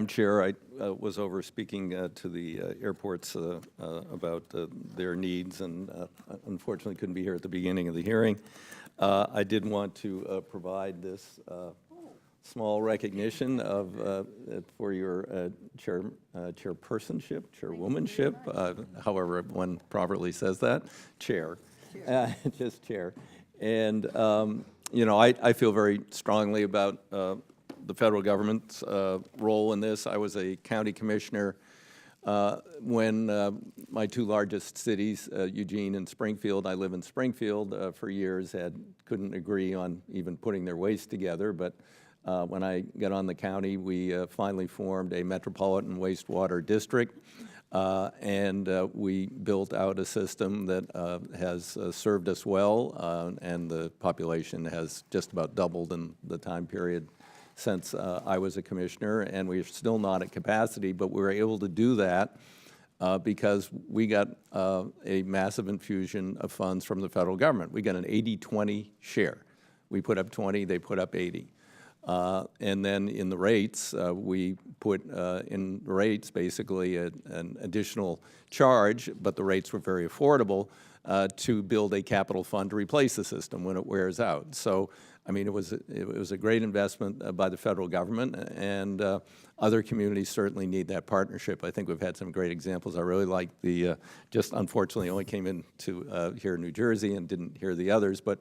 Chair, I was over speaking to the airports about their needs and unfortunately couldn't be here at the beginning of the hearing. I did want to provide this small recognition of for your chairpersonship, chairwomanship, however one properly says that, chair. Just chair. And, you know, I feel very strongly about the federal government's role in this. I was a county commissioner when my two largest cities, Eugene and Springfield, I live in Springfield for years, couldn't agree on even putting their waste together. But when I got on the county, we finally formed a metropolitan wastewater district. And we built out a system that has served us well, and the population has just about doubled in the time period since I was a commissioner, and we're still not at capacity, but we were able to do that because we got a massive infusion of funds from the federal government. We got an 80-20 share. We put up 20, they put up 80. And then in the rates, we put in the rates basically an additional charge, but the rates were very affordable to build a capital fund to replace the system when it wears out. So, I mean, it was a great investment by the federal government, and other communities certainly need that partnership. I think we've had some great examples. I really like the, just unfortunately only came into here in New Jersey and didn't hear the others, but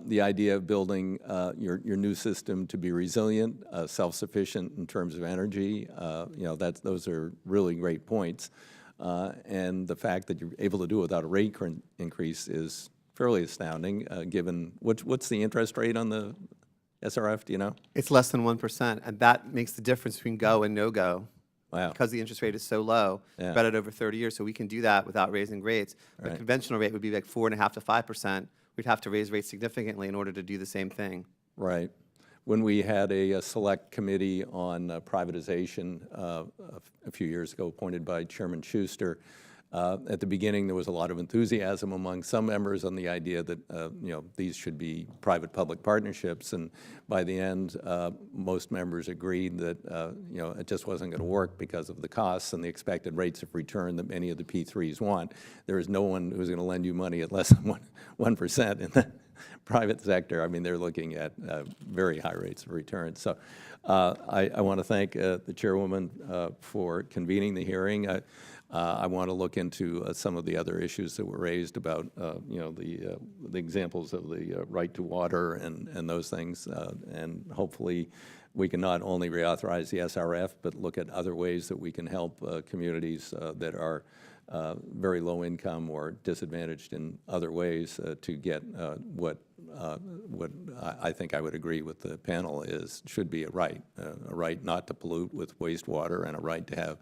the idea of building your new system to be resilient, self-sufficient in terms of energy, you know, those are really great points. And the fact that you're able to do it without a rate increase is fairly astounding, given what's the interest rate on the SRF, do you know? It's less than 1%, and that makes the difference between go and no-go. Wow. Because the interest rate is so low, Yeah. spread it over 30 years, so we can do that without raising rates. Right. The conventional rate would be like 4.5% to 5%. We'd have to raise rates significantly in order to do the same thing. Right. When we had a select committee on privatization a few years ago, appointed by Chairman Schuster, at the beginning there was a lot of enthusiasm among some members on the idea that you know, these should be private-public partnerships, and by the end most members agreed that you know, it just wasn't going to work because of the costs and the expected rates of return that many of the P3s want. There is no one who's going to lend you money at less than 1% in the private sector. I mean, they're looking at very high rates of return. So I want to thank the chairwoman for convening the hearing. I want to look into some of the other issues that were raised about, you know, the examples of the right to water and those things, and hopefully we can not only reauthorize the SRF, but look at other ways that we can help communities that are very low income or disadvantaged in other ways to get what I think I would agree with the panel should be a right not to pollute with wastewater and a right to have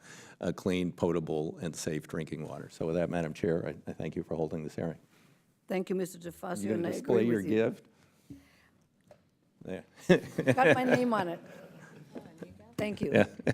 clean, potable, and safe drinking water. So with that, Madam Chair, I thank you for holding this hearing. Thank you, Mr. DeFazio. You going to and I display agree your with you. gift? There. Got my name on it. Thank you. Yeah.